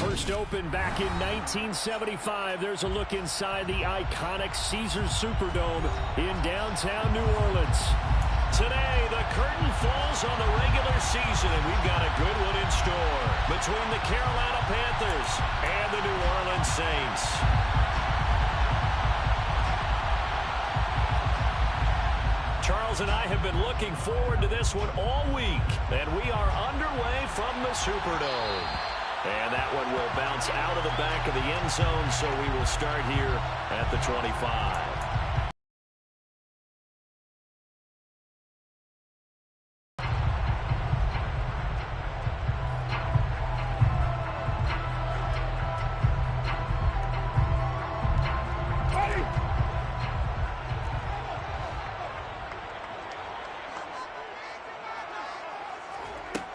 First opened back in 1975. There's a look inside the iconic Caesars Superdome in downtown New Orleans. Today, the curtain falls on the regular season, and we've got a good one in store between the Carolina Panthers and the New Orleans Saints. Charles and I have been looking forward to this one all week, and we are underway from the Superdome. And that one will bounce out of the back of the end zone, so we will start here at the 25.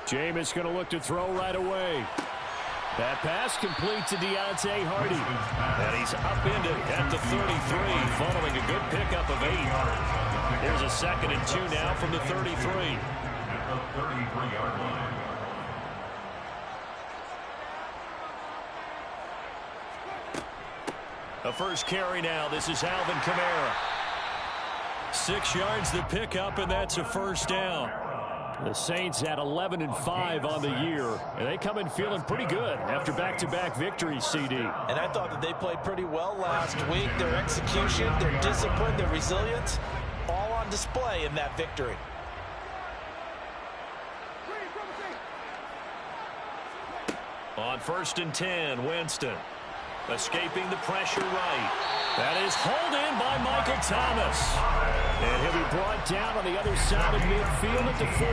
Jameis going to look to throw right away. That pass complete to Deontay Hardy. And he's upended at the 33, following a good pickup of 8. Here's a 2nd and 2 now from the 33. The first carry now. This is Alvin Kamara. 6 yards the pickup, and that's a first down. The Saints at 11-5 on the year, and they come in feeling pretty good after back-to-back victories, CD. And I thought that they played pretty well last week. Their execution, their discipline, their resilience, all on display in that victory. On 1st and 10, Winston escaping the pressure right. That is hauled in by Michael Thomas. And he'll be brought down on the other side of midfield at the 43.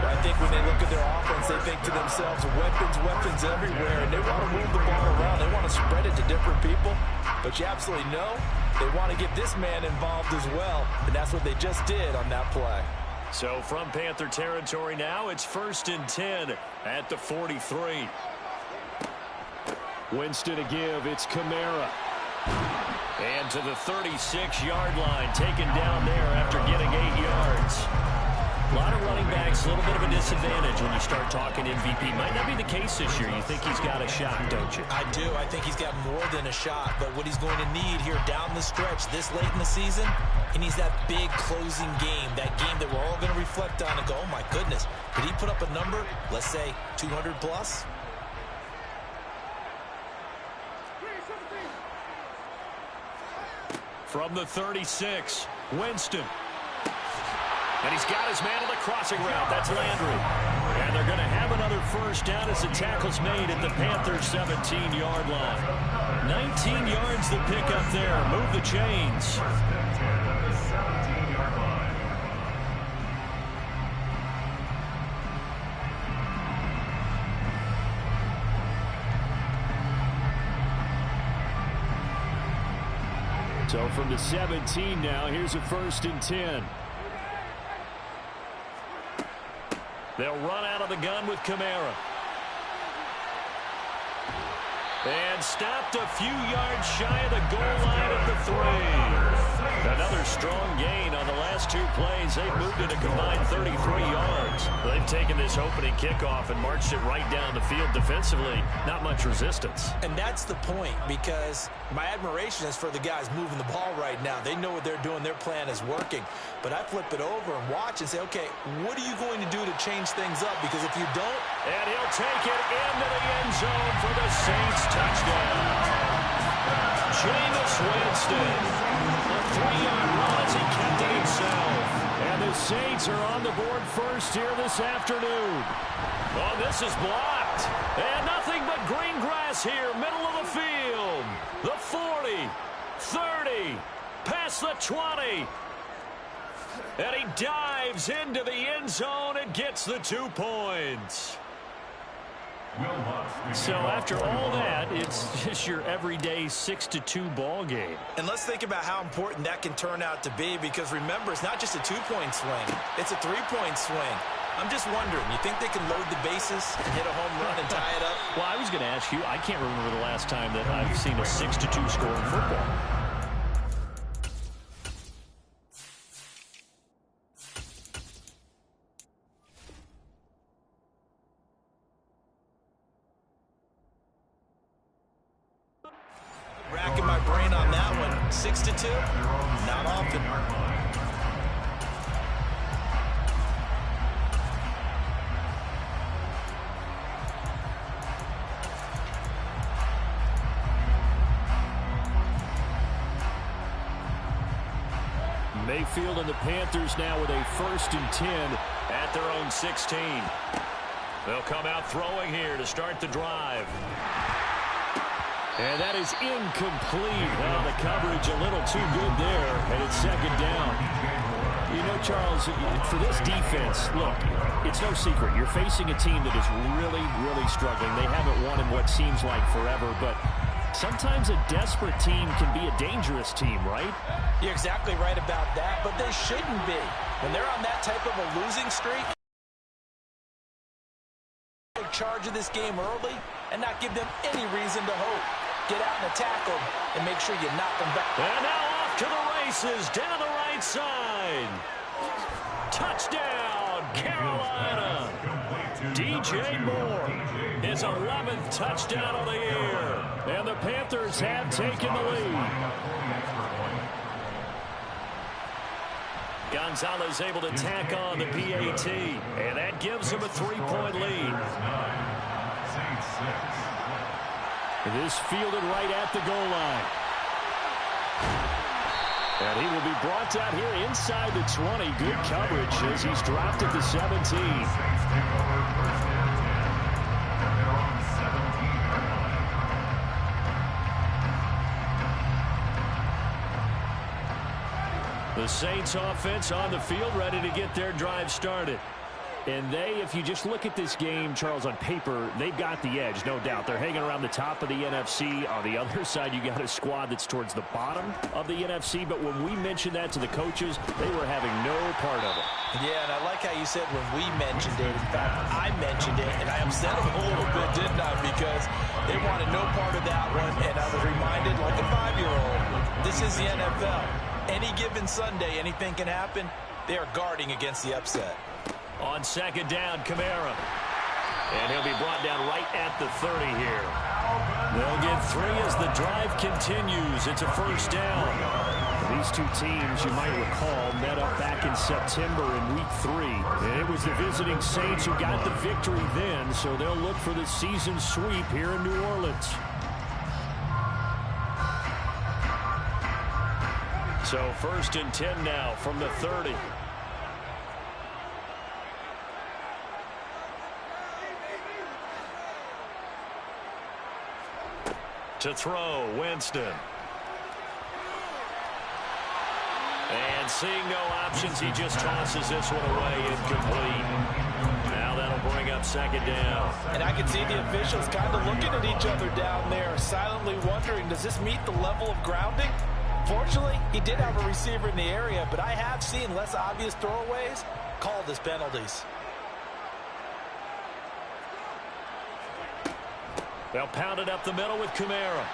I think when they look at their offense, they think to themselves, weapons everywhere, and they want to move the ball around. They want to spread it to different people. But you absolutely know they want to get this man involved as well, and that's what they just did on that play. So from Panther territory now, it's 1st and 10 at the 43. Winston to give. It's Kamara. And to the 36-yard line, taken down there after getting 8 yards. A lot of running backs, a little bit of a disadvantage when you start talking MVP. Might not be the case this year. You think he's got a shot, don't you? I do. I think he's got more than a shot. But what he's going to need here down the stretch this late in the season, he needs that big closing game, that game that we're all going to reflect on and go, oh, my goodness, did he put up a number, let's say 200 plus? From the 36, Winston. And he's got his man on the crossing route. That's Landry. And they're going to have another first down as the tackle's made at the Panthers' 17-yard line. 19 yards the pickup there. Move the chains. So from the 17 now, here's a 1st and 10. They'll run out of the gun with Kamara. And stopped a few yards shy of the goal line at the 3. Another strong gain on the last 2 plays. They've moved it a combined 33 yards. They've taken this opening kickoff and marched it right down the field defensively. Not much resistance. And that's the point, because my admiration is for the guys moving the ball right now. They know what they're doing. Their plan is working. But I flip it over and watch and say, okay, what are you going to do to change things up? Because if you don't... And he'll take it into the end zone for the Saints touchdown. Jameis Winston. A 3-yard run as he kept it himself. And the Saints are on the board first here this afternoon. Oh, this is blocked. And nothing but green grass here, middle of the field. The 40, 30, past the 20. And he dives into the end zone and gets the 2 points. So after all that, it's just your everyday 6-2 ball game. And let's think about how important that can turn out to be, because remember, it's not just a 2-point swing. It's a 3-point swing. I'm just wondering, you think they can load the bases and hit a home run and tie it up? Well, I was going to ask you, I can't remember the last time that I've seen a 6-2 score in football. brain on that one. 6-2, not often. Mayfield and the Panthers now with a 1st and 10 at their own 16. They'll come out throwing here to start the drive. And that is incomplete. Well, the coverage a little too good there, and it's 2nd down. You know, Charles, for this defense, look, it's no secret. You're facing a team that is really, really struggling. They haven't won in what seems like forever, but sometimes a desperate team can be a dangerous team, right? You're exactly right about that, but they shouldn't be. When they're on that type of a losing streak, take charge of this game early and not give them any reason to hope. Get out and attack them and make sure you knock them back. And now off to the races down the right side. Touchdown, Carolina. DJ Moore, his 11th touchdown of the year. And the Panthers have taken the lead. Gonzalez able to tack on the PAT, and that gives him a 3-point lead. This fielded right at the goal line. And he will be brought down here inside the 20. Good coverage as he's dropped at the 17. The Saints offense on the field, ready to get their drive started. And they, if you just look at this game, Charles, on paper, they've got the edge, no doubt. They're hanging around the top of the NFC. On the other side, you got a squad that's towards the bottom of the NFC. But when we mentioned that to the coaches, they were having no part of it. Yeah, and I like how you said when we mentioned it. In fact, I mentioned it, and I upset them a little bit, didn't I? Because they wanted no part of that one, and I was reminded like a 5-year-old. This is the NFL. Any given Sunday, anything can happen. They are guarding against the upset. On 2nd down, Kamara. And he'll be brought down right at the 30 here. They'll get 3 as the drive continues. It's a 1st down. These two teams, you might recall, met up back in September in Week 3. And it was the visiting Saints who got the victory then, so they'll look for the season sweep here in New Orleans. So 1st and 10 now from the 30. To throw, Winston. And seeing no options, he just tosses this one away, incomplete. Now that'll bring up 2nd down. And I can see the officials kind of looking at each other down there, silently wondering, does this meet the level of grounding? Fortunately, he did have a receiver in the area, but I have seen less obvious throwaways called as penalties. They'll pound it up the middle with Kamara.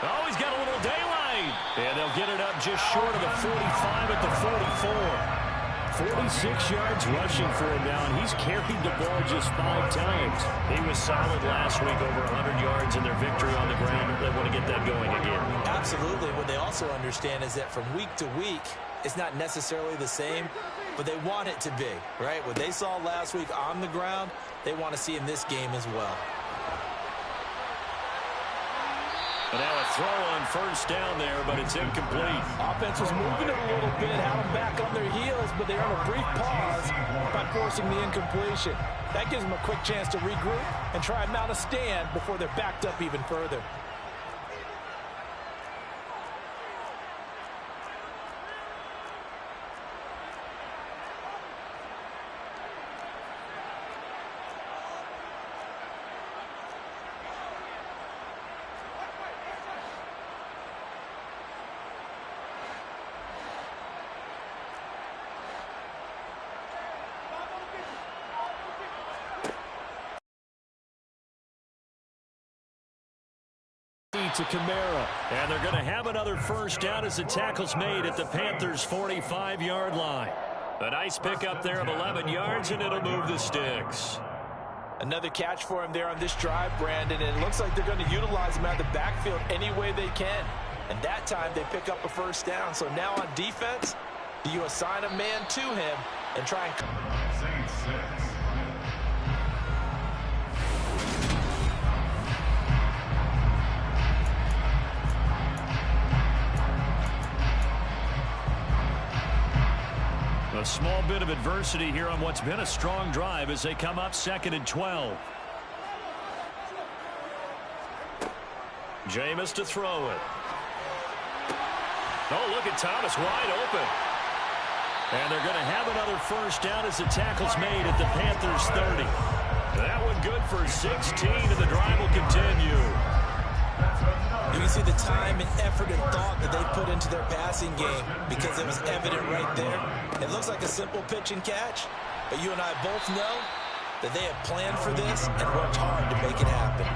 Oh, he's got a little daylight. And they'll get it up just short of the 45 at the 44. 46 yards rushing for him now, and he's carried the ball just 5 times. He was solid last week, over 100 yards in their victory on the ground. They want to get that going again. Absolutely. What they also understand is that from week to week, it's not necessarily the same, but they want it to be, right? What they saw last week on the ground, they want to see in this game as well. And now a throw on 1st down there, but it's incomplete. Offense was moving it a little bit, had them back on their heels, but they're on a brief pause by forcing the incompletion. That gives them a quick chance to regroup and try and mount a stand before they're backed up even further. To Kamara, and they're going to have another 1st down as the tackle's made at the Panthers' 45-yard line. A nice pickup there of 11 yards, and it'll move the sticks. Another catch for him there on this drive, Brandon, and it looks like they're going to utilize him out of the backfield any way they can. And that time they pick up a first down. So now on defense, do you assign a man to him and try and... A small bit of adversity here on what's been a strong drive as they come up 2nd and 12. Jameis to throw it. Oh, look at Thomas wide open. And they're going to have another first down as the tackle's made at the Panthers 30. That one good for 16, and the drive will continue. You can see the time and effort and thought that they put into their passing game because it was evident right there. It looks like a simple pitch and catch, but you and I both know that they have planned for this and worked hard to make it happen.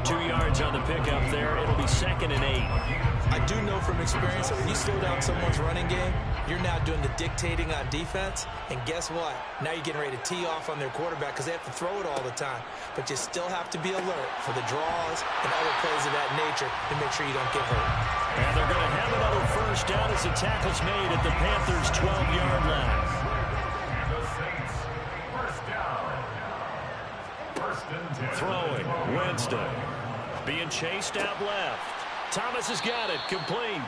2 yards on the pickup there. It'll be 2nd and 8. I do know from experience that when you slow down someone's running game, you're now doing the dictating on defense. And guess what? Now you're getting ready to tee off on their quarterback because they have to throw it all the time. But you still have to be alert for the draws and other plays of that nature to make sure you don't get hurt. And they're going to have another first down as the tackle's made at the Panthers' 12-yard line. Throwing, Winston. Being chased out left. Thomas has got it, complete.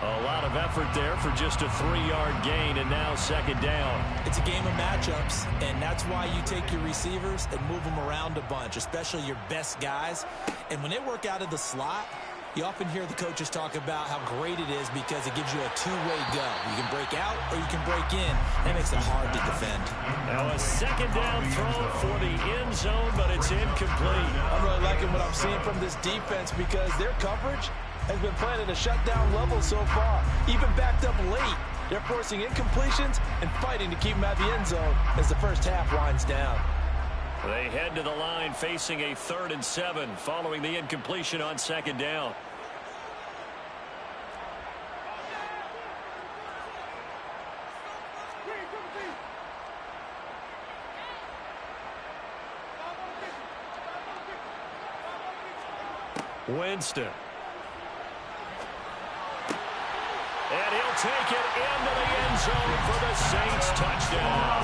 A lot of effort there for just a 3-yard gain, and now 2nd down. It's a game of matchups, and that's why you take your receivers and move them around a bunch, especially your best guys. And when they work out of the slot, you often hear the coaches talk about how great it is because it gives you a two-way go. You can break out or you can break in. That makes it hard to defend. Now a 2nd down throw for the end zone, but it's incomplete. I'm really liking what I'm seeing from this defense because their coverage has been playing at a shutdown level so far. Even backed up late, they're forcing incompletions and fighting to keep them out of the end zone as the first half winds down. They head to the line facing a 3rd and 7 following the incompletion on 2nd down. Winston. And he'll take it into the end zone for the Saints touchdown.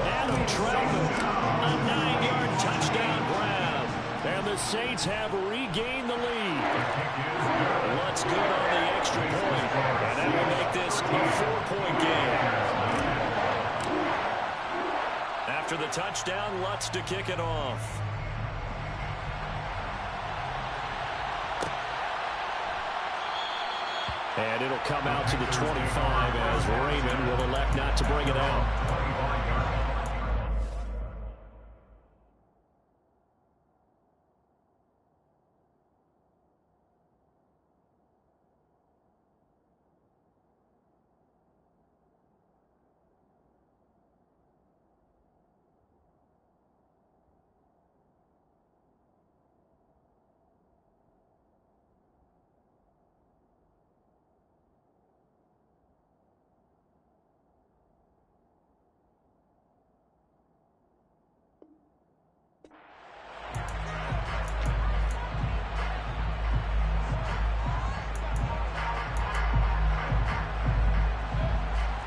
Adam Trautman, a 9-yard touchdown grab. And the Saints have regained the lead. Lutz good on the extra point. And that will make this a 4-point game. After the touchdown, Lutz to kick it off. And it'll come out to the 25 as Raymond will elect not to bring it out.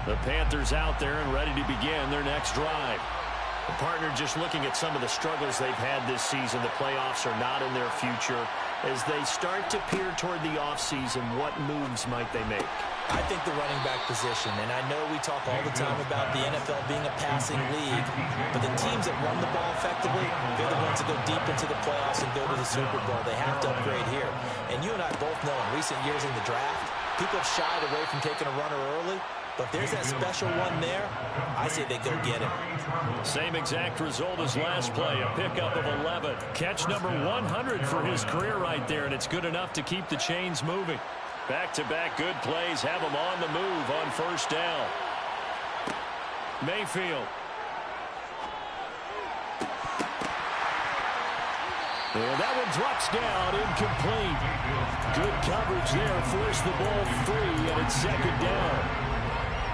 The Panthers out there and ready to begin their next drive. The partner just looking at some of the struggles they've had this season. The playoffs are not in their future. As they start to peer toward the offseason, what moves might they make? I think the running back position, and I know we talk all the time about the NFL being a passing league, but the teams that run the ball effectively, they're the ones that go deep into the playoffs and go to the Super Bowl. They have to upgrade here. And you and I both know in recent years in the draft, people have shied away from taking a runner early. But if there's that special one there, I say they go get him. Same exact result as last play, a pickup of 11. Catch number 100 for his career right there, and it's good enough to keep the chains moving. Back-to-back good plays have him on the move on first down. Mayfield. And that one drops down, incomplete. Good coverage there, forced the ball free, and it's 2nd down.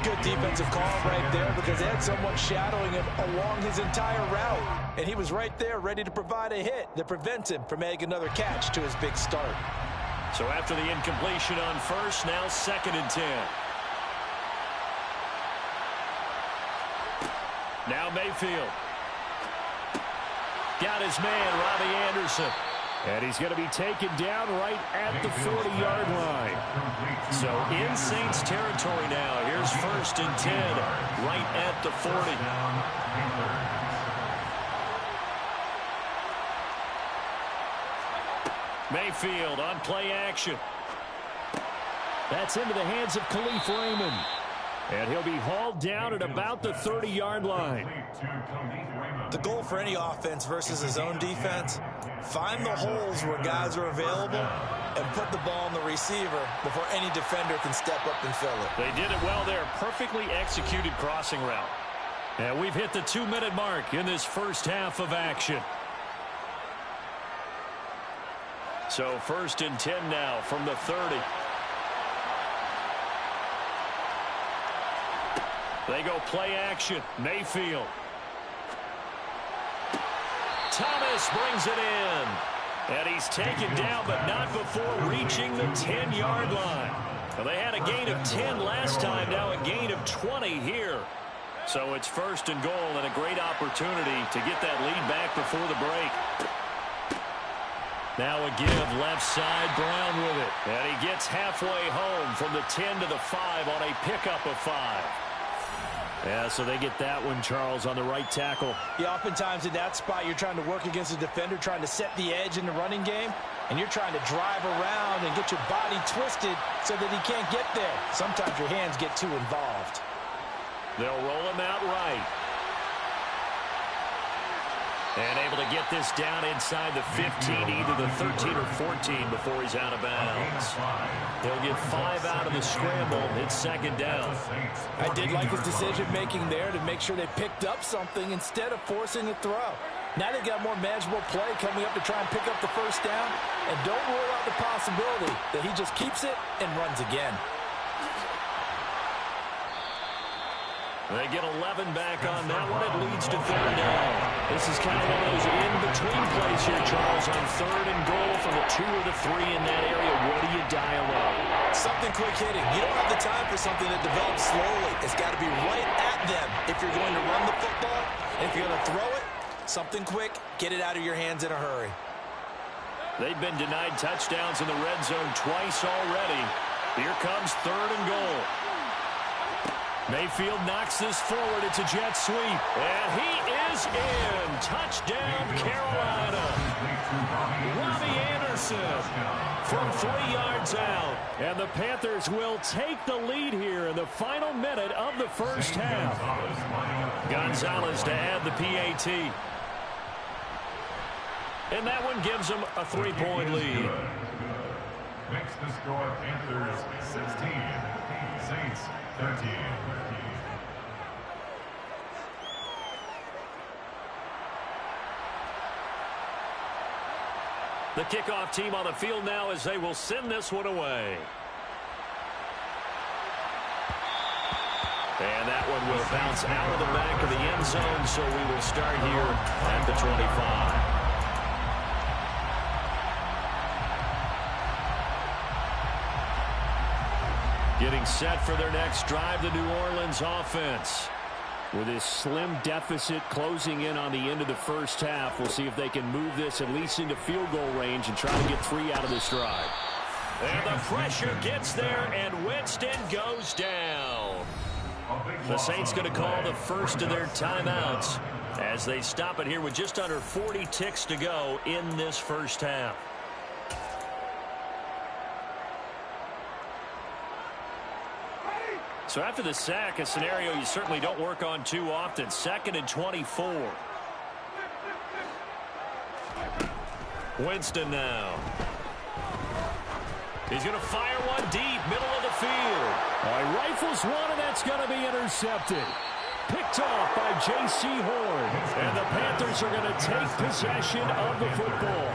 Good defensive call right there because they had someone shadowing him along his entire route. And he was right there ready to provide a hit that prevents him from making another catch to his big start. So after the incompletion on first, now 2nd and 10. Now Mayfield. Got his man, Robbie Anderson. And he's going to be taken down right at the 40-yard line. So in Saints territory now. Here's 1st and 10 right at the 40. Mayfield on play action. That's into the hands of Khalif Raymond. And he'll be hauled down at about the 30-yard line. The goal for any offense versus his own defense, find the holes where guys are available and put the ball on the receiver before any defender can step up and fill it. They did it well there. Perfectly executed crossing route. And we've hit the 2-minute mark in this first half of action. So 1st and 10 now from the 30. They go play action. Mayfield. Thomas brings it in. And he's taken down, but not before reaching the 10-yard line. Well, they had a gain of 10 last time, now a gain of 20 here. So it's 1st and goal and a great opportunity to get that lead back before the break. Now a give left side, Brown with it. And he gets halfway home from the 10 to the 5 on a pickup of 5. Yeah, so they get that one, Charles, on the right tackle. Yeah, oftentimes in that spot, you're trying to work against a defender, trying to set the edge in the running game, and you're trying to drive around and get your body twisted so that he can't get there. Sometimes your hands get too involved. They'll roll him out right. And able to get this down inside the 15, either the 13 or 14 before he's out of bounds. They'll get 5 out of the scramble. It's 2nd down. I did like his decision-making there to make sure they picked up something instead of forcing a throw. Now they've got more manageable play coming up to try and pick up the 1st down. And don't rule out the possibility that he just keeps it and runs again. They get 11 back on that one. It leads to 3rd down. This is kind of one of those in-between plays here, Charles, on 3rd and goal from the 2 or the 3 in that area. What do you dial up? Something quick hitting. You don't have the time for something that develops slowly. It's got to be right at them if you're going to run the football. And if you're going to throw it, something quick, get it out of your hands in a hurry. They've been denied touchdowns in the red zone twice already. Here comes 3rd and goal. Mayfield knocks this forward. It's a jet sweep. And he is in. Touchdown, Carolina. Robbie Anderson from 3 yards out. And the Panthers will take the lead here in the final minute of the first half. Gonzalez to add the PAT. And that one gives them a 3-point lead. Makes the score Panthers 16, Saints 13. The kickoff team on the field now as they will send this one away. And that one will bounce out of the back of the end zone, so we will start here at the 25. Getting set for their next drive, the New Orleans offense. With this slim deficit closing in on the end of the first half, we'll see if they can move this at least into field goal range and try to get 3 out of this drive. And the pressure gets there, and Winston goes down. The Saints going to call the first of their timeouts as they stop it here with just under 40 ticks to go in this first half. So after the sack, a scenario you certainly don't work on too often. 2nd and 24. Winston now. He's going to fire one deep, middle of the field. He rifles one, and that's going to be intercepted. Picked off by J.C. Horn. And the Panthers are going to take possession of the football.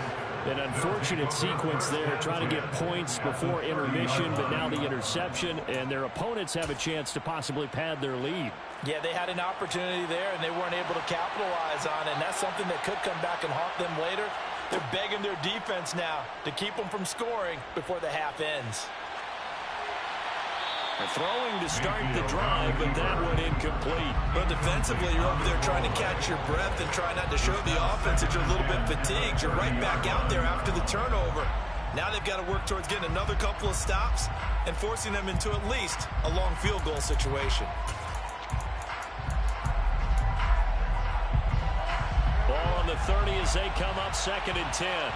An unfortunate sequence there, trying to get points before intermission, but now the interception, and their opponents have a chance to possibly pad their lead. Yeah, they had an opportunity there, and they weren't able to capitalize on it, and that's something that could come back and haunt them later. They're begging their defense now to keep them from scoring before the half ends. They're throwing to start the drive, but that one incomplete. But defensively, you're over there trying to catch your breath and try not to show the offense that you're a little bit fatigued. You're right back out there after the turnover. Now they've got to work towards getting another couple of stops and forcing them into at least a long field goal situation. Ball on the 30 as they come up 2nd and 10.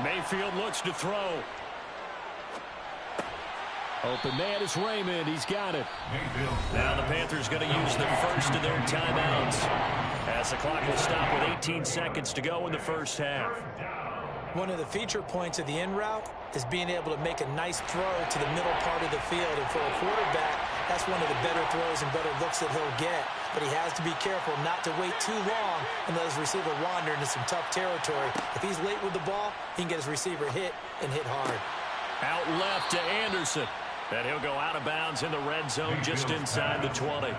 Mayfield looks to throw. Open man is Raymond. He's got it. Now the Panthers going to use the first of their timeouts as the clock will stop with 18 seconds to go in the first half. One of the feature points of the in route is being able to make a nice throw to the middle part of the field. And for a quarterback, that's one of the better throws and better looks that he'll get. But he has to be careful not to wait too long and let his receiver wander into some tough territory. If he's late with the ball, he can get his receiver hit and hit hard. Out left to Anderson. And he'll go out of bounds in the red zone just inside the 20.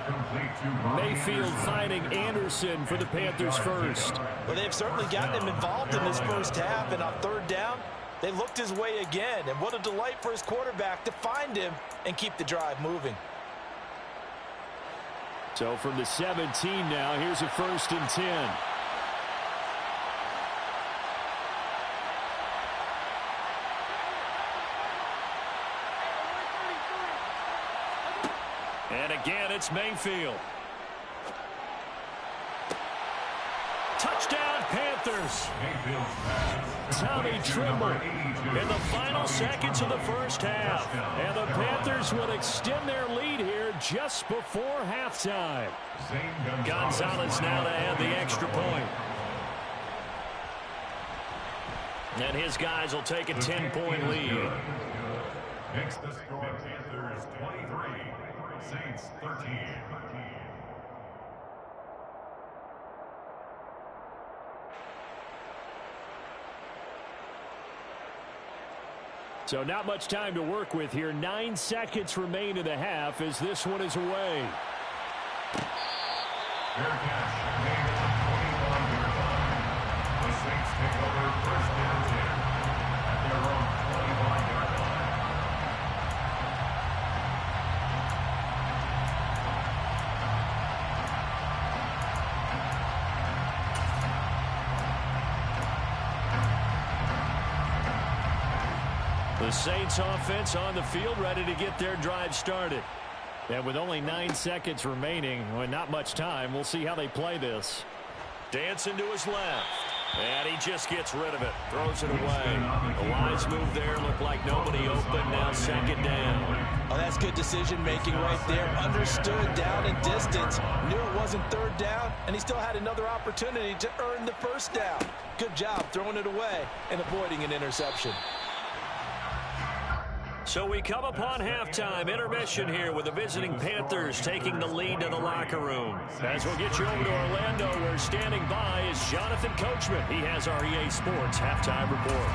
Mayfield finding Anderson for the Panthers first. Well, they've certainly gotten him involved in this first half, and on 3rd down, they looked his way again. And what a delight for his quarterback to find him and keep the drive moving. So from the 17 now, here's a 1st and 10. And again, it's Mayfield. Touchdown, Panthers. Tommy Trimble in the final seconds of the first half. And the Panthers will extend their lead here just before halftime. Gonzalez now to add the extra point. And his guys will take a 10-point lead. Next, the score, Panthers 23, Saints 13. So not much time to work with here. 9 seconds remain in the half as this one is away. Fair catch made at the 21-yard line. The Saints take over 1st and 10 at their own 21-yard line. The Saints offense on the field ready to get their drive started. And with only 9 seconds remaining, well, not much time, we'll see how they play this. Dancing to his left. And he just gets rid of it. Throws it away. A wise move there. Looked like nobody open. Now 2nd down. Oh, that's good decision-making right there. Understood down and distance. Knew it wasn't 3rd down, and he still had another opportunity to earn the 1st down. Good job throwing it away and avoiding an interception. So we come upon halftime intermission here with the visiting Panthers taking the lead to the locker room. As we'll get you over to Orlando, where standing by is Jonathan Coachman. He has our EA Sports halftime report.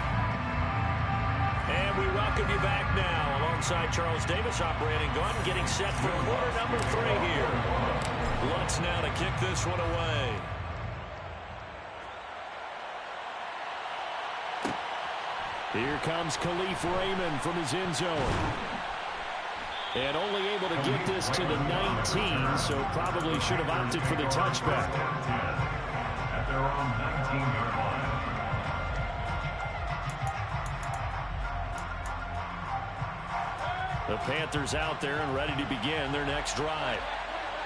And we welcome you back now alongside Charles Davis operating gun, getting set for quarter number 3 here. Lutz now to kick this one away. Here comes Khalif Raymond from his end zone. And only able to get this to the 19, so probably should have opted for the touchback. At their own 19-yard line. The Panthers out there and ready to begin their next drive.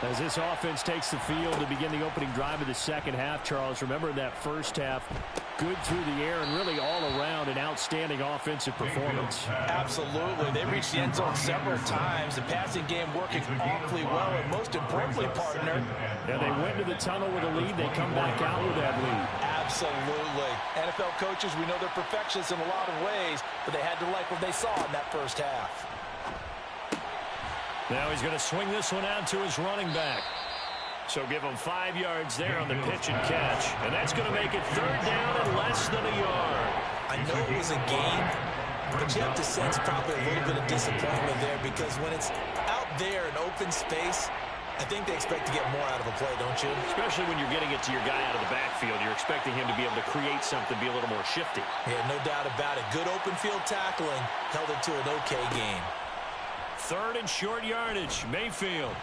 As this offense takes the field to begin the opening drive of the second half, Charles, remember that first half, good through the air and really all around an outstanding offensive performance. Absolutely. They reached the end zone several times. The passing game working awfully well, and most importantly, partner. And they went to the tunnel with a lead. They come back out with that lead. Absolutely. NFL coaches, we know they're perfectionists in a lot of ways, but they had to like what they saw in that first half. Now he's going to swing this one out to his running back. So give them 5 yards there on the pitch and catch. And that's going to make it 3rd down and less than a yard. I know it was a gain, but you have to sense probably a little bit of disappointment there because when it's out there in open space, I think they expect to get more out of a play, don't you? Especially when you're getting it to your guy out of the backfield. You're expecting him to be able to create something, be a little more shifty. Yeah, no doubt about it. Good open field tackling held it to an okay game. 3rd and short yardage. Mayfield.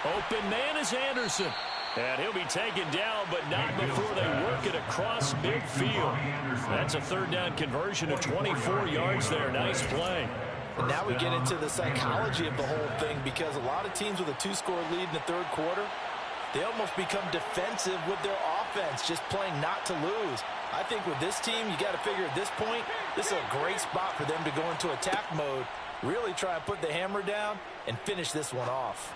Open man is Anderson. And he'll be taken down, but not before they work it across midfield. That's a 3rd down conversion of 24 yards there. Nice play. And now we get into the psychology of the whole thing because a lot of teams with a 2-score lead in the 3rd quarter, they almost become defensive with their offense, just playing not to lose. I think with this team, you got to figure at this point, this is a great spot for them to go into attack mode, really try and put the hammer down and finish this one off.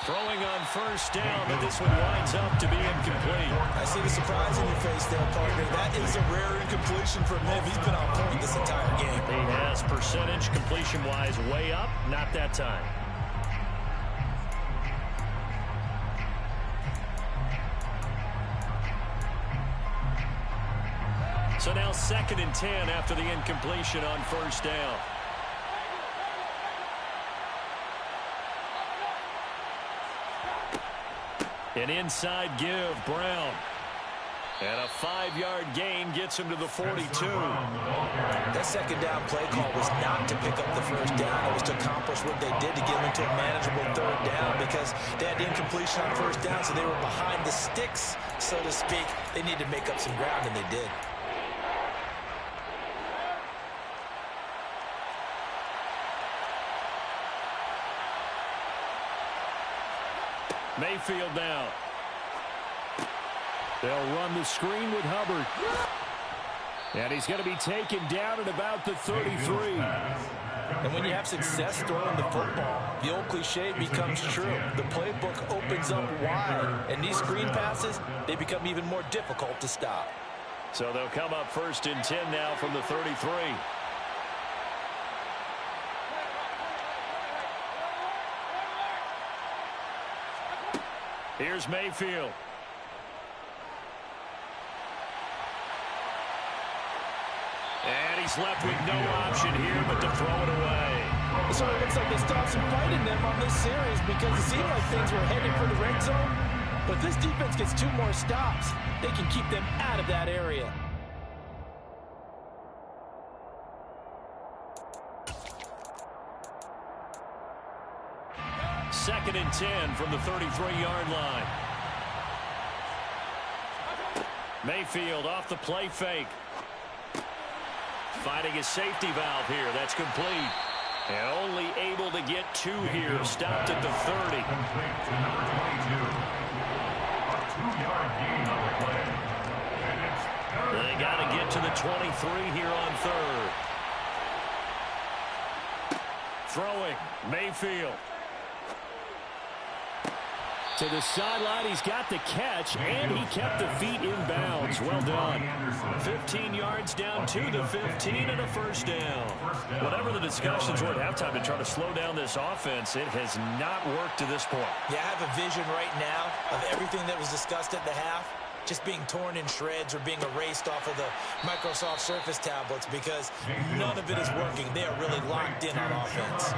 Throwing on 1st down, but this one winds up to be incomplete. I see the surprise in your face there, partner. That is a rare incompletion from him. He's been on point this entire game. He has percentage completion-wise way up, not that time. So now 2nd and 10 after the incompletion on 1st down. An inside give, Brown. And a 5-yard gain gets him to the 42. That 2nd down play call was not to pick up the 1st down. It was to accomplish what they did to get them into a manageable 3rd down because they had the incompletion on 1st down, so they were behind the sticks, so to speak. They needed to make up some ground, and they did. Mayfield now. They'll run the screen with Hubbard. And he's going to be taken down at about the 33. And when you have success throwing the football, the old cliche becomes true. The playbook opens up wide, and these screen passes, they become even more difficult to stop. So they'll come up 1st and 10 now from the 33. Here's Mayfield. And he's left with no option here but to throw it away. So it looks like they stopped some fight in them on this series because it seemed like things were headed for the red zone. But this defense gets 2 more stops. They can keep them out of that area. Second and 10 from the 33-yard line. Mayfield off the play fake. Finding his safety valve here. That's complete. And only able to get 2 here. Stopped at the 30. Complete to number 22. A 2-yard gain on the play. And it's They got to get to the 23 here on 3rd. Throwing. Mayfield. To the sideline, he's got the catch, and he kept the feet in bounds. Well done. 15 yards down to the 15 and a 1st down. Whatever the discussions were at halftime to try to slow down this offense, it has not worked to this point. Yeah, I have a vision right now of everything that was discussed at the half just being torn in shreds or being erased off of the Microsoft Surface tablets because none of it is working. They are really locked in on offense.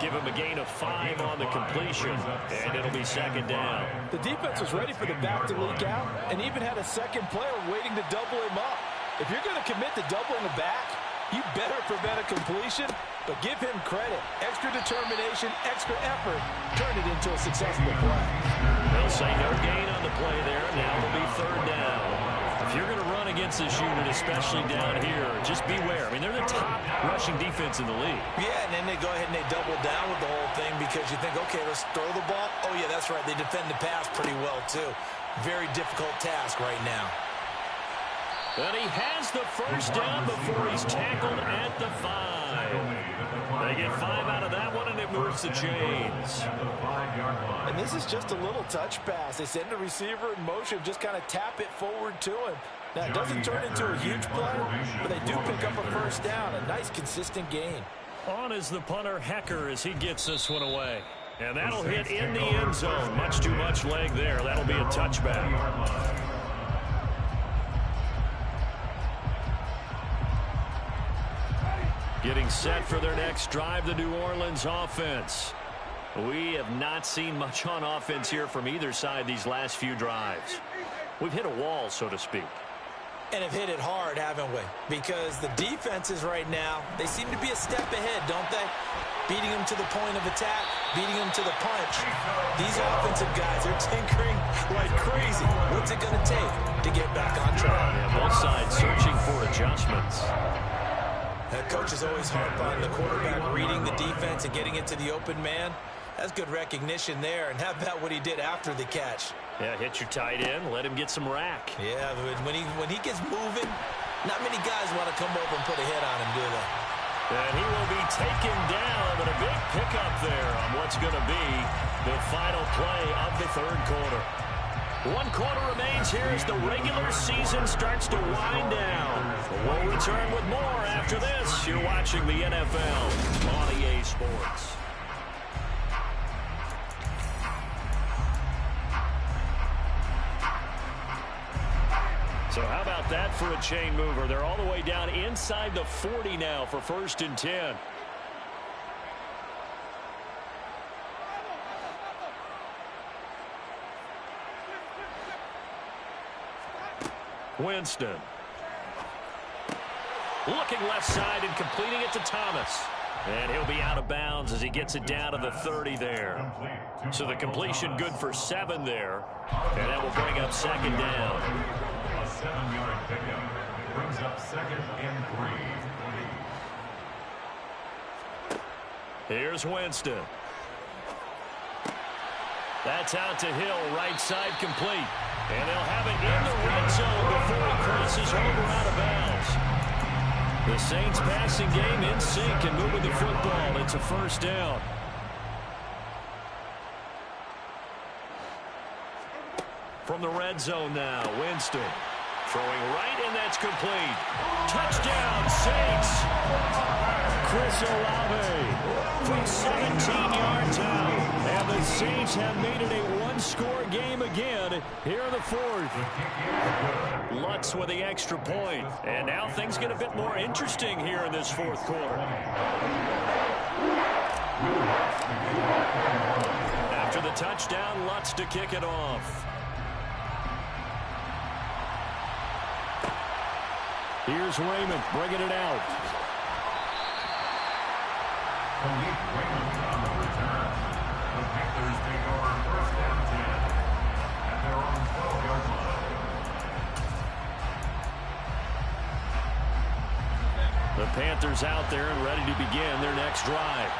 Give him a gain of 5 on the completion, and it'll be 2nd down. The defense was ready for the back to leak out and even had a second player waiting to double him up. If you're going to commit to doubling the back, you better prevent a completion, but give him credit. Extra determination, extra effort, turn it into a successful play. They'll say no gain on the play there. Now it'll be 3rd down. If you're going to run against this unit, especially down here, just beware. I mean, they're the top rushing defense in the league. Yeah, and then they go ahead and they double down with the whole thing because you think, okay, let's throw the ball. Oh, yeah, that's right. They defend the pass pretty well, too. Very difficult task right now. And he has the 1st down before he's tackled at the 5. They get 5 out of that one, and it moves the chains. And this is just a little touch pass. They send the receiver in motion, just kind of tap it forward to him. Now, it doesn't turn into a huge play, but they do pick up a 1st down. A nice, consistent gain. On is the punter, Hecker, as he gets this one away. And that'll hit in the end zone. Much too much leg there. That'll be a touchback. Getting set for their next drive, the New Orleans offense. We have not seen much on offense here from either side these last few drives. We've hit a wall, so to speak. And have hit it hard, haven't we? Because the defenses right now, they seem to be a step ahead, don't they? Beating them to the point of attack, beating them to the punch. These offensive guys are tinkering like crazy. What's it going to take to get back on track? Yeah, both sides searching for adjustments. Coach is always harp on the quarterback reading the defense and getting it to the open man. That's good recognition there. And how about what he did after the catch? Yeah, hit your tight end, let him get some rack. Yeah, when he gets moving, not many guys want to come over and put a hit on him, do they? And he will be taken down, but a big pickup there on what's going to be the final play of the third quarter. 1 quarter remains here as the regular season starts to wind down. We'll return with more after this. You're watching the NFL on EA Sports. So how about that for a chain mover? They're all the way down inside the 40 now for 1st and 10. Winston. Looking left side and completing it to Thomas. And he'll be out of bounds as he gets it down to the 30 there. So the completion good for 7 there. And that will bring up 2nd down. A 7-yard pickup brings up 2nd and 3. Here's Winston. That's out to Hill, right side complete. And they'll have it in the red zone before he crosses over out of bounds. The Saints passing game in sync and moving the football. It's a 1st down. From the red zone now, Winston. Throwing right, and that's complete. Touchdown, Saints. Chris Olave from 17 yards out. And the Saints have made it a one-score game again here in the 4th. Lutz with the extra point. And now things get a bit more interesting here in this 4th quarter. After the touchdown, Lutz to kick it off. Here's Raymond bringing it out. Raymond on the return. The Panthers take over 1st and 10 at their own 12-yard line. The Panthers out there and ready to begin their next drive.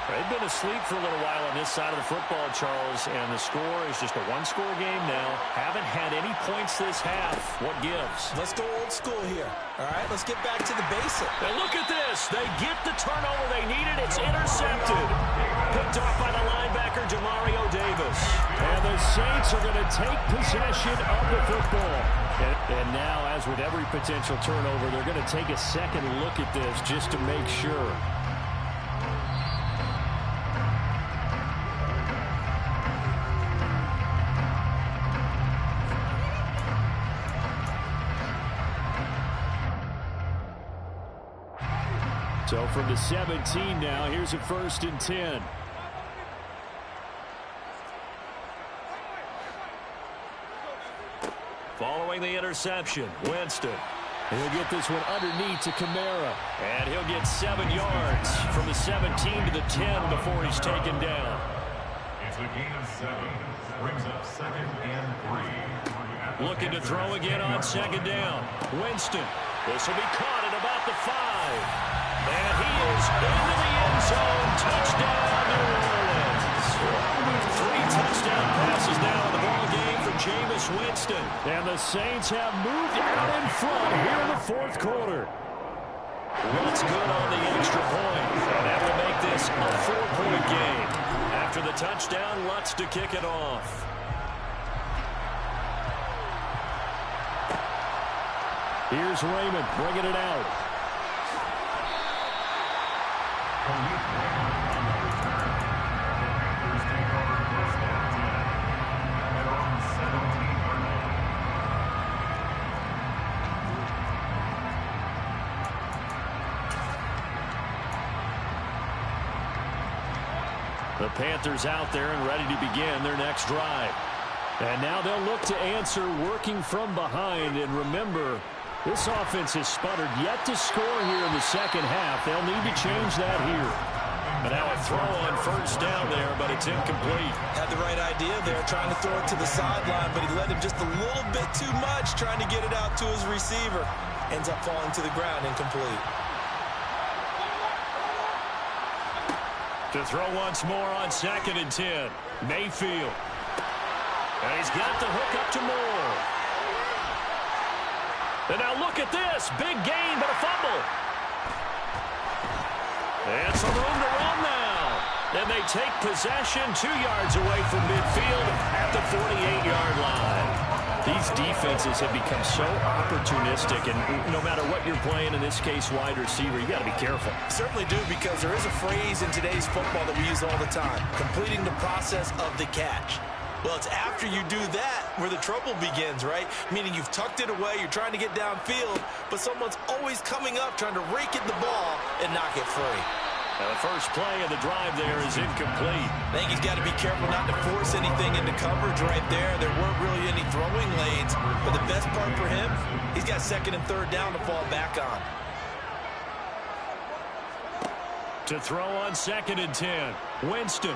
They've been asleep for a little while on this side of the football, Charles, and the score is just a one-score game now. Haven't had any points this half. What gives? Let's go old school here. All right, let's get back to the basic. And look at this. They get the turnover they needed. It's intercepted. Picked off by the linebacker, Demario Davis. And the Saints are going to take possession of the football. And now, as with every potential turnover, they're going to take a second look at this just to make sure. So from the 17 now, here's a 1st and 10. Following the interception, Winston. He'll get this one underneath to Kamara. And he'll get 7 yards from the 17 to the 10 before he's taken down. It's a gain of 7. Brings up 2nd and 3. Looking to throw again on 2nd down. Winston. This will be caught at about the 5. And he is into the end zone. Touchdown, New Orleans. 3 touchdown passes now in the ball game for Jameis Winston. And the Saints have moved out in front here in the 4th quarter. What's good on the extra point. And that will make this a 4-point game. After the touchdown, Lutz to kick it off. Here's Raymond bringing it out. The Panthers out there and ready to begin their next drive. And now they'll look to answer working from behind. And remember, this offense has sputtered yet to score here in the second half. They'll need to change that here. And now a throw on first down there, but it's incomplete. Had the right idea there, trying to throw it to the sideline, but he led him just a little bit too much, trying to get it out to his receiver. Ends up falling to the ground, incomplete. To throw once more on 2nd and 10. Mayfield. And he's got the hook up to Moore. And now look at this. Big gain, but a fumble. And some room to run now. And they take possession 2 yards away from midfield at the 48-yard line. These defenses have become so opportunistic, and no matter what you're playing, in this case wide receiver, you got to be careful. Certainly do, because there is a phrase in today's football that we use all the time: completing the process of the catch. Well, it's after you do that where the trouble begins, right? Meaning you've tucked it away, you're trying to get downfield, but someone's always coming up trying to rake at the ball and knock it free. Now the first play of the drive there is incomplete. I think he's got to be careful not to force anything into coverage right there. There weren't really any throwing lanes, but the best part for him, he's got 2nd and 3rd down to fall back on. To throw on 2nd and 10, Winston.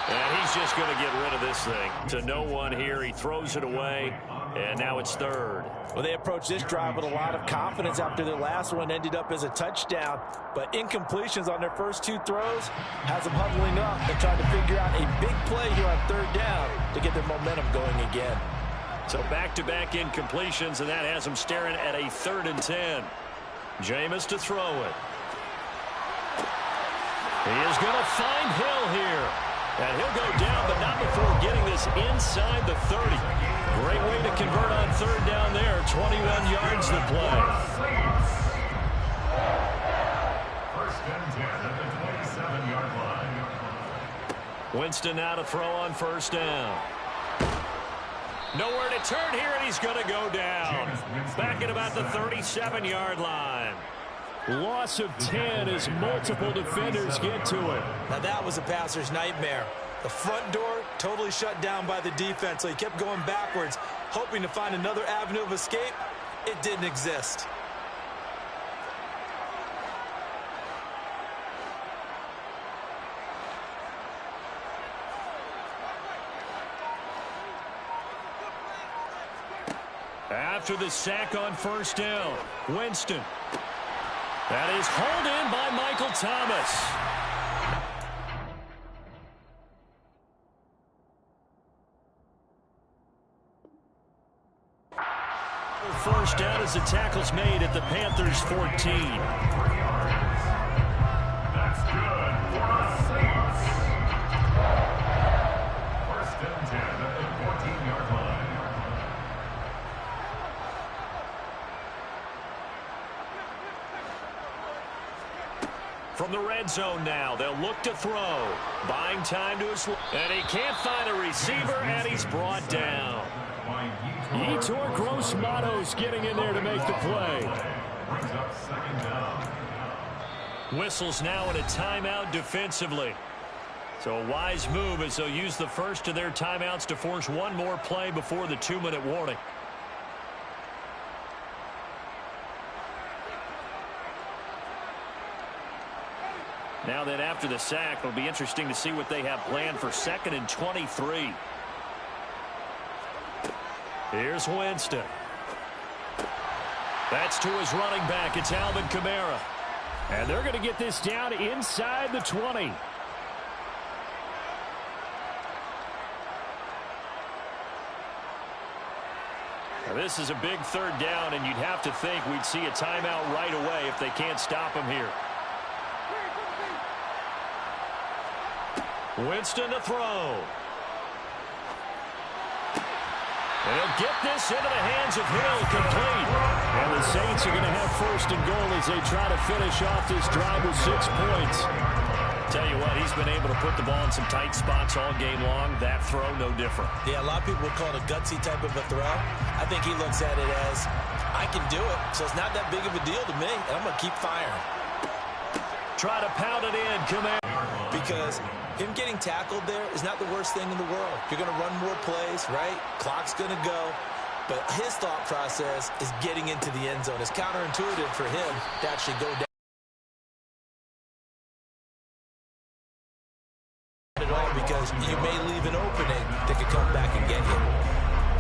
And he's just going to get rid of this thing. To no one here, he throws it away, and now it's 3rd. Well, they approached this drive with a lot of confidence after their last one ended up as a touchdown. But incompletions on their first 2 throws has them huddling up and trying to figure out a big play here on 3rd down to get their momentum going again. So back-to-back incompletions, and that has them staring at a 3rd and 10. Jameis to throw it. He is going to find Hill here. And he'll go down, but not before getting this inside the 30. Great way to convert on 3rd down there. 21 yards to play. 1st and 10 at the 27-yard line. Winston now to throw on 1st down. Nowhere to turn here, and he's going to go down. Back at about the 37-yard line. Loss of 10 as multiple defenders get to it. Now that was a passer's nightmare. The front door totally shut down by the defense, so he kept going backwards, hoping to find another avenue of escape. It didn't exist. After the sack on 1st down, Winston. That is hauled in by Michael Thomas. First down as the tackle's made at the Panthers' 14. That's good for the Saints. 1st and 10 at the 14-yard line. From the red zone now, they'll look to throw. Buying time to his... And he can't find a receiver, and he's brought down. Yetur Gross-Matos getting in there to make the play. Brings up 2nd down. Whistles now in a timeout defensively. So a wise move as they'll use the first of their timeouts to force one more play before the 2-minute warning. Now that after the sack, it'll be interesting to see what they have planned for 2nd and 23. Here's Winston. That's to his running back. It's Alvin Kamara. And they're going to get this down inside the 20. Now this is a big 3rd down, and you'd have to think we'd see a timeout right away if they can't stop him here. Winston to throw. And he'll get this into the hands of Hill, complete. And the Saints are going to have 1st and goal as they try to finish off this drive with 6 points. Tell you what, he's been able to put the ball in some tight spots all game long. That throw, no different. Yeah, a lot of people would call it a gutsy type of a throw. I think he looks at it as, I can do it, so it's not that big of a deal to me, and I'm going to keep firing. Try to pound it in. Kamara. because him getting tackled there is not the worst thing in the world. You're going to run more plays, right? Clock's going to go. But his thought process is getting into the end zone. It's counterintuitive for him to actually go down at all, because you may leave an opening that could come back and get you.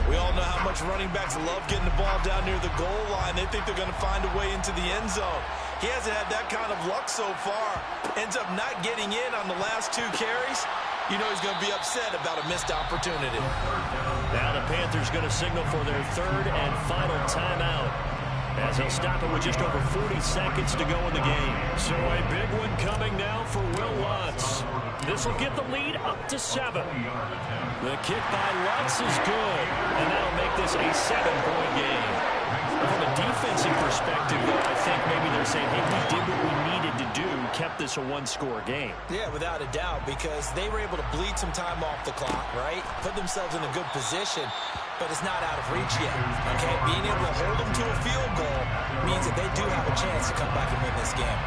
We all know how much running backs love getting the ball down near the goal line. They think they're going to find a way into the end zone. He hasn't had that kind of luck so far. Ends up not getting in on the last 2 carries. You know he's going to be upset about a missed opportunity. Now the Panthers going to signal for their 3rd and final timeout, as they'll stop it with just over 40 seconds to go in the game. So a big one coming now for Will Lutz. This will get the lead up to 7. The kick by Lutz is good, and that'll make this a 7-point game. From a defensive perspective, though, I think maybe they're saying, hey, we did what we needed to do, kept this a 1-score game. Yeah, without a doubt, because they were able to bleed some time off the clock, right? Put themselves in a good position, but it's not out of reach yet, okay? Being able to hold them to a field goal means that they do have a chance to come back and win this game.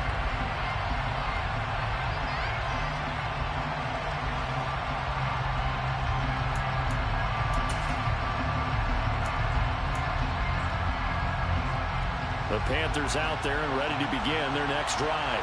The Panthers out there and ready to begin their next drive.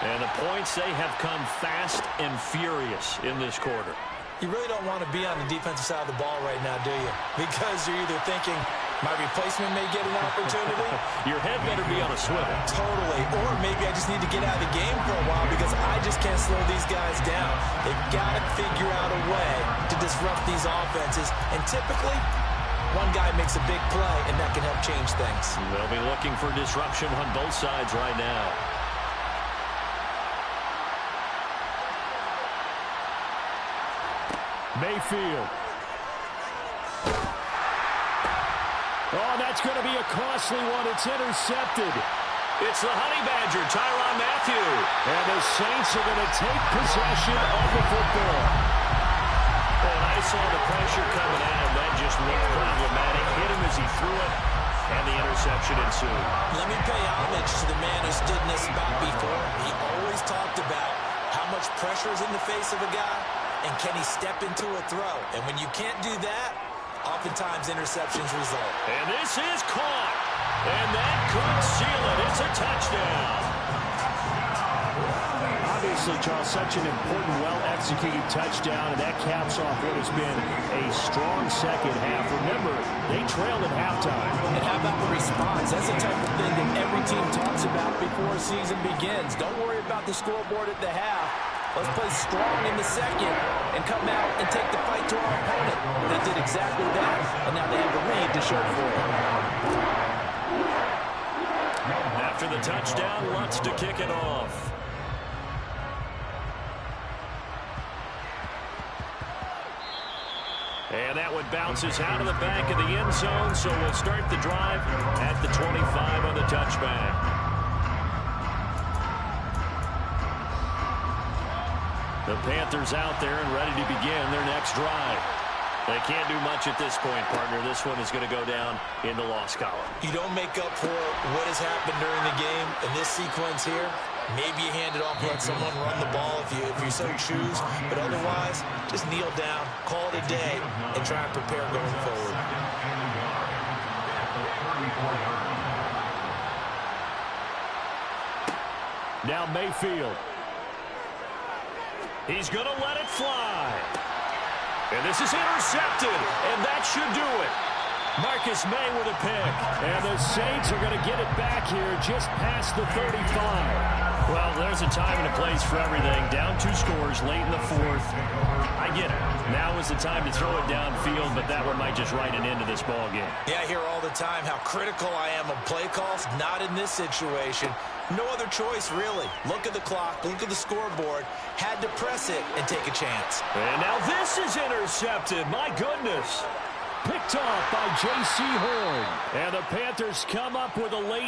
And the points, they have come fast and furious in this quarter. You really don't want to be on the defensive side of the ball right now, do you? Because you're either thinking, my replacement may get an opportunity. Your head better be on a swivel. Totally. Or maybe I just need to get out of the game for a while because I just can't slow these guys down. They've got to figure out a way to disrupt these offenses. And typically, one guy makes a big play, and that can help change things. They'll be looking for disruption on both sides right now. Mayfield. Oh, that's going to be a costly one. It's intercepted. It's the Honey Badger, Tyrann Mathieu. And the Saints are going to take possession of the football. And I saw the pressure coming at him. That just looked problematic. Hit him as he threw it, and the interception ensued. Let me pay homage to the man who stood in this spot before. He always talked about how much pressure is in the face of a guy, and can he step into a throw. And when you can't do that, oftentimes interceptions result. And this is caught. And that could seal it. It's a touchdown. Obviously, Charles, such an important, well-executed touchdown, and that caps off what has been a strong second half. Remember, they trailed at halftime. And how about the response? That's the type of thing that every team talks about before a season begins. Don't worry about the scoreboard at the half. Let's play strong in the second and come out and take the fight to our opponent. They did exactly that, and now they have the lead to show for it. After the touchdown, Lutz to kick it off. And that one bounces out of the back of the end zone, so we'll start the drive at the 25 on the touchback. The Panthers out there and ready to begin their next drive. They can't do much at this point, partner. This one is going to go down in the loss column. You don't make up for what has happened during the game in this sequence here. Maybe you hand it off, let someone run the ball if you so choose. But otherwise, just kneel down, call it a day, and try and prepare going forward. Now Mayfield. He's going to let it fly. And this is intercepted, and that should do it. Marcus May with a pick. And the Saints are going to get it back here just past the 35. Well, there's a time and a place for everything. Down 2 scores late in the 4th. I get it. Now is the time to throw it downfield, but that one might just write an end to this ball game. Yeah, I hear all the time how critical I am of play calls. Not in this situation. No other choice, really. Look at the clock. Look at the scoreboard. Had to press it and take a chance. And now this is intercepted. My goodness. Picked off by J.C. Horn. And the Panthers come up with a late